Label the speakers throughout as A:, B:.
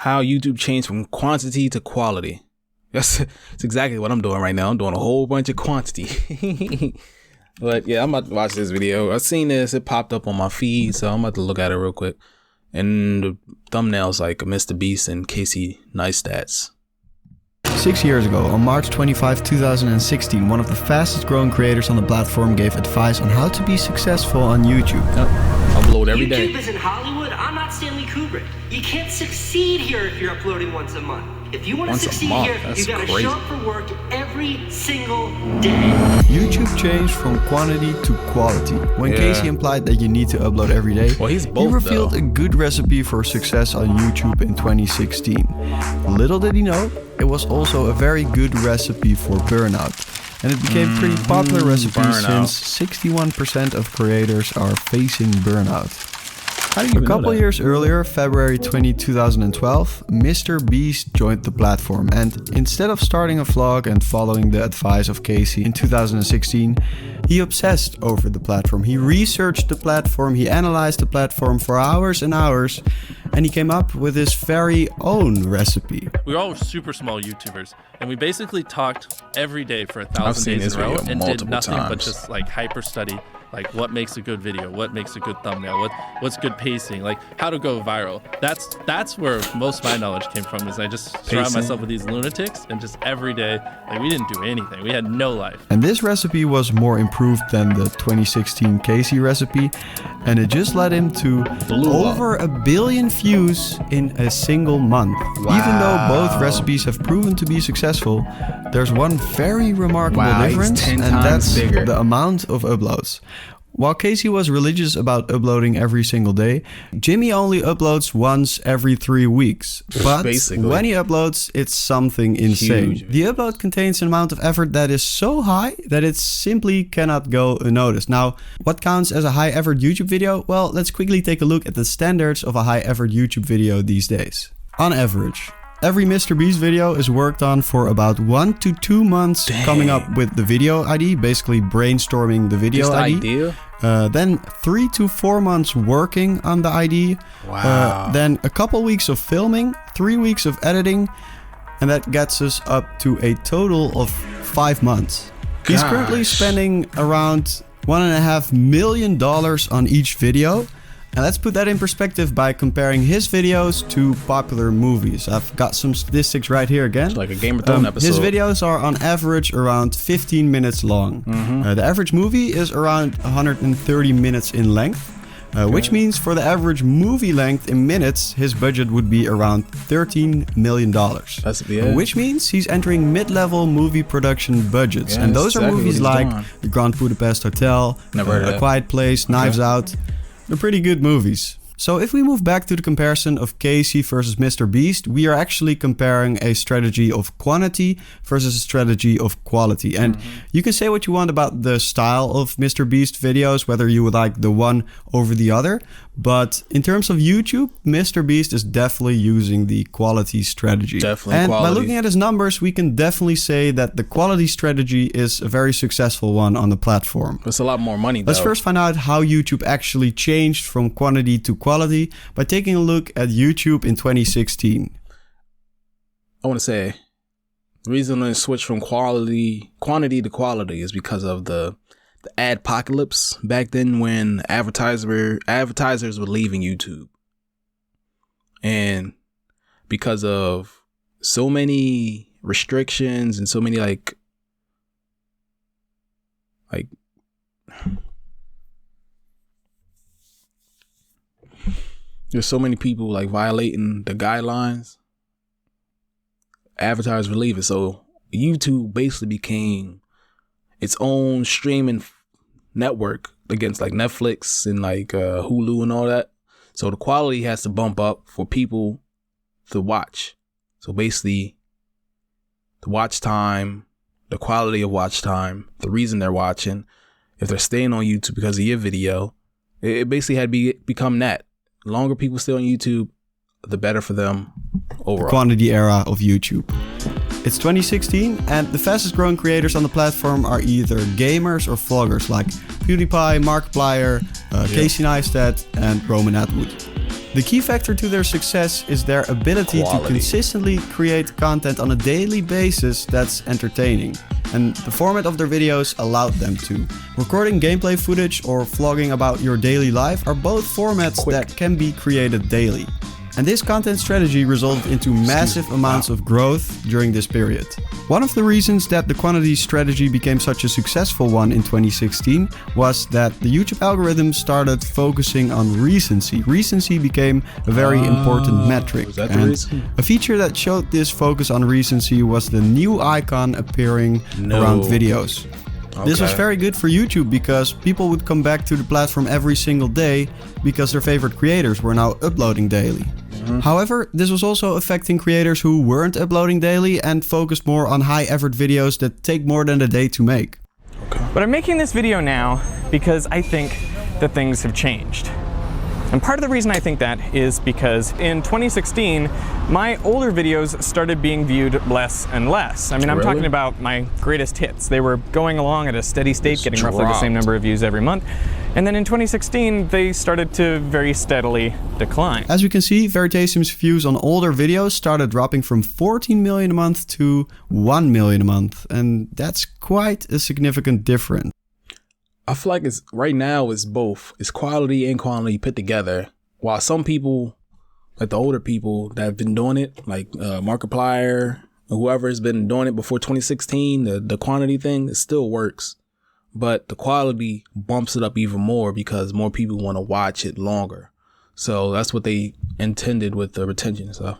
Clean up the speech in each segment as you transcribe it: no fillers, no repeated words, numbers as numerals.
A: How YouTube changed from quantity to quality. That's exactly what I'm doing right now. I'm doing a whole bunch of quantity. But yeah, I'm about to watch this video. I've seen this. It popped up on my feed, so I'm about to look at it real quick. And the thumbnail's like Mr. Beast and Casey Neistat.
B: 6 years ago, on March 25, 2016, one of the fastest growing creators on the platform gave advice on how to be successful on YouTube.
A: Upload every day.
C: YouTube is in Hollywood. I'm not Stanley Kubrick. You can't succeed here if you're uploading once a month. If you want to succeed here, you gotta show up for work every single day.
B: YouTube changed from quantity to quality. When Casey implied that you need to upload every day, he revealed a good recipe for success on YouTube in 2016. Little did he know, it was also a very good recipe for burnout. And it became a pretty popular recipe since 61% of creators are facing burnout. A couple years earlier, February 2012, Mr. Beast joined the platform, and instead of starting a vlog and following the advice of Casey in 2016, he obsessed over the platform. He researched the platform, he analyzed the platform for hours and hours, and he came up with his very own recipe.
D: We were all super small YouTubers, and we basically talked every day for 1,000 days in a row and did nothing but just like hyper study. Like what makes a good video, what makes a good thumbnail, what's good pacing, like how to go viral. That's where most of my knowledge came from, is I just surround myself with these lunatics, and just every day, like we didn't do anything. We had no life.
B: And this recipe was more improved than the 2016 Casey recipe, and it just led him to over 1 billion views in a single month.
A: Wow.
B: Even though both recipes have proven to be successful, there's one very remarkable difference, and that's the amount of uploads. While Casey was religious about uploading every single day, Jimmy only uploads once every 3 weeks. But when he uploads, it's something insane.
A: Huge.
B: The upload contains an amount of effort that is so high that it simply cannot go unnoticed. Now, what counts as a high effort YouTube video? Well, let's quickly take a look at the standards of a high effort YouTube video these days. On average, every Mr. Beast video is worked on for about 1 to 2 months, coming up with the video ID, basically brainstorming the video ID. Then 3 to 4 months working on the ID.
A: Wow.
B: Then a couple weeks of filming, 3 weeks of editing, and that gets us up to a total of 5 months. He's currently spending around $1.5 million on each video. And let's put that in perspective by comparing his videos to popular movies. I've got some statistics right here again.
A: It's like a Game of Thrones episode.
B: His videos are on average around 15 minutes long. The average movie is around 130 minutes in length. Which means for the average movie length in minutes, his budget would be around $13 million. Which means he's entering mid-level movie production budgets. And those are movies like The Grand Budapest Hotel, A Quiet Place, Knives Out. They're pretty good movies. So if we move back to the comparison of Casey versus Mr. Beast, we are actually comparing a strategy of quantity versus a strategy of quality. And you can say what you want about the style of Mr. Beast videos, whether you would like the one over the other. But in terms of YouTube, Mr. Beast is definitely using the quality strategy. And by looking at his numbers, we can definitely say that the quality strategy is a very successful one on the platform.
A: It's a lot more money, though.
B: Let's first find out how YouTube actually changed from quantity to quality by taking a look at YouTube in 2016.
A: I want to say the reason I switched from quantity to quality is because of the adpocalypse back then, when advertisers were leaving YouTube, and because of so many restrictions and so many like there's so many people like violating the guidelines, advertisers were leaving. So YouTube basically became its own streaming network against like Netflix and like Hulu and all that. So the quality has to bump up for people to watch. So basically the watch time, the quality of watch time, the reason they're watching, if they're staying on YouTube because of your video, it basically had become that. The longer people stay on YouTube, the better for them overall.
B: The quantity era of YouTube. It's 2016 and the fastest growing creators on the platform are either gamers or vloggers like PewDiePie, Markiplier, Casey Neistat and Roman Atwood. The key factor to their success is their ability to consistently create content on a daily basis that's entertaining. And the format of their videos allowed them to. Recording gameplay footage or vlogging about your daily life are both formats that can be created daily. And this content strategy resulted into massive amounts of growth during this period. One of the reasons that the quantity strategy became such a successful one in 2016 was that the YouTube algorithm started focusing on recency. Recency became a very important metric. And a feature that showed this focus on recency was the new icon appearing around videos. This was very good for YouTube because people would come back to the platform every single day because their favorite creators were now uploading daily. However, this was also affecting creators who weren't uploading daily and focused more on high effort videos that take more than a day to make.
E: But I'm making this video now because I think that things have changed. And part of the reason I think that is because in 2016, my older videos started being viewed less and less. I mean, I'm talking about my greatest hits. They were going along at a steady state, getting roughly the same number of views every month. And then in 2016, they started to very steadily decline.
B: As you can see, Veritaseum's views on older videos started dropping from 14 million a month to 1 million a month. And that's quite a significant difference.
A: I feel like it's right now it's both. It's quality and quantity put together. While some people, like the older people that have been doing it, like Markiplier or whoever has been doing it before 2016, the quantity thing, it still works. But the quality bumps it up even more because more people want to watch it longer. So that's what they intended with the retention stuff.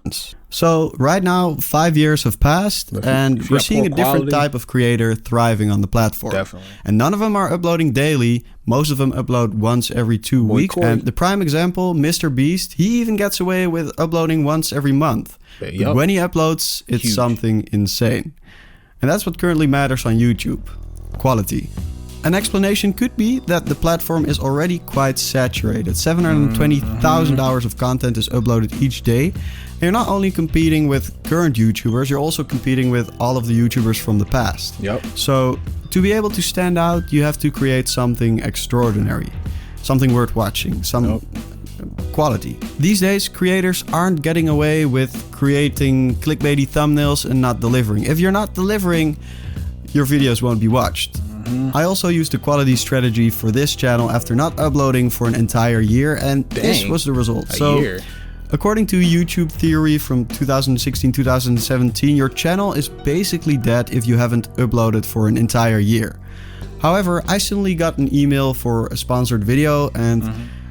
B: So right now, 5 years have passed and we're seeing a different type of creator thriving on the platform.
A: Definitely.
B: And none of them are uploading daily. Most of them upload once every 2 weeks. And the prime example, Mr. Beast, he even gets away with uploading once every month. But when he uploads, it's something insane. And that's what currently matters on YouTube. Quality. An explanation could be that the platform is already quite saturated. 720,000 hours of content is uploaded each day. And you're not only competing with current YouTubers, you're also competing with all of the YouTubers from the past. So to be able to stand out, you have to create something extraordinary, something worth watching, some quality. These days, creators aren't getting away with creating clickbaity thumbnails and not delivering. If you're not delivering, your videos won't be watched. I also used the quality strategy for this channel after not uploading for an entire year, and this was the result. So, according to YouTube theory from 2016-2017, your channel is basically dead if you haven't uploaded for an entire year. However, I suddenly got an email for a sponsored video, and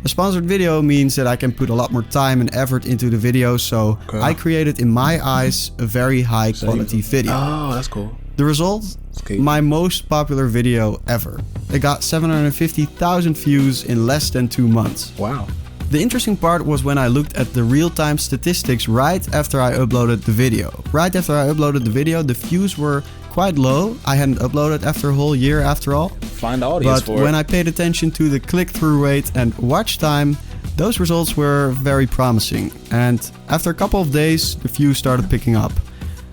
B: a sponsored video means that I can put a lot more time and effort into the video, so I created, in my eyes, a very high quality video.
A: Oh, that's cool.
B: The result? My most popular video ever. It got 750,000 views in less than 2 months.
A: Wow.
B: The interesting part was when I looked at the real-time statistics right after I uploaded the video. Right after I uploaded the video, the views were quite low. I hadn't uploaded after a whole year after all.
A: Find the audience for it.
B: But when I paid attention to the click-through rate and watch time, those results were very promising. And after a couple of days, the views started picking up.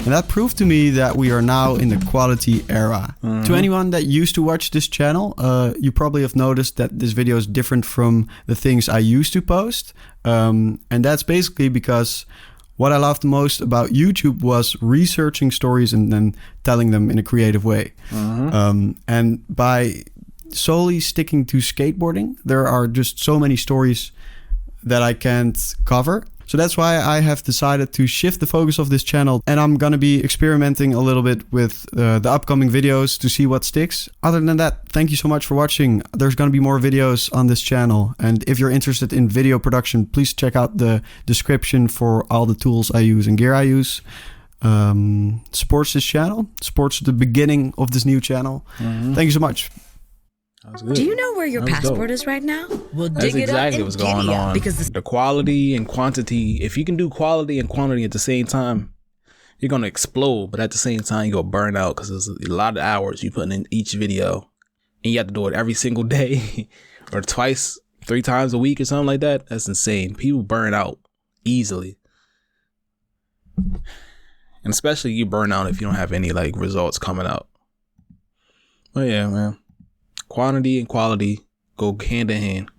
B: And that proved to me that we are now in the quality era. To anyone that used to watch this channel, you probably have noticed that this video is different from the things I used to post. And that's basically because what I loved most about YouTube was researching stories and then telling them in a creative way. And by solely sticking to skateboarding, there are just so many stories that I can't cover. So that's why I have decided to shift the focus of this channel, and I'm gonna be experimenting a little bit with the upcoming videos to see what sticks. Other than that, thank you so much for watching. There's gonna be more videos on this channel, and if you're interested in video production, please check out the description for all the tools I use and gear I use. Supports this channel, supports the beginning of this new channel. Thank you so much.
F: Do you know where your passport is right now? We'll dig it up and
A: what's going on. Because the quality and quantity, if you can do quality and quantity at the same time, you're going to explode. But at the same time, you're going to burn out because there's a lot of hours you put in each video. And you have to do it every single day or twice, 3 times a week or something like that. That's insane. People burn out easily. And especially you burn out if you don't have any like results coming out. But yeah, man. Quantity and quality go hand in hand.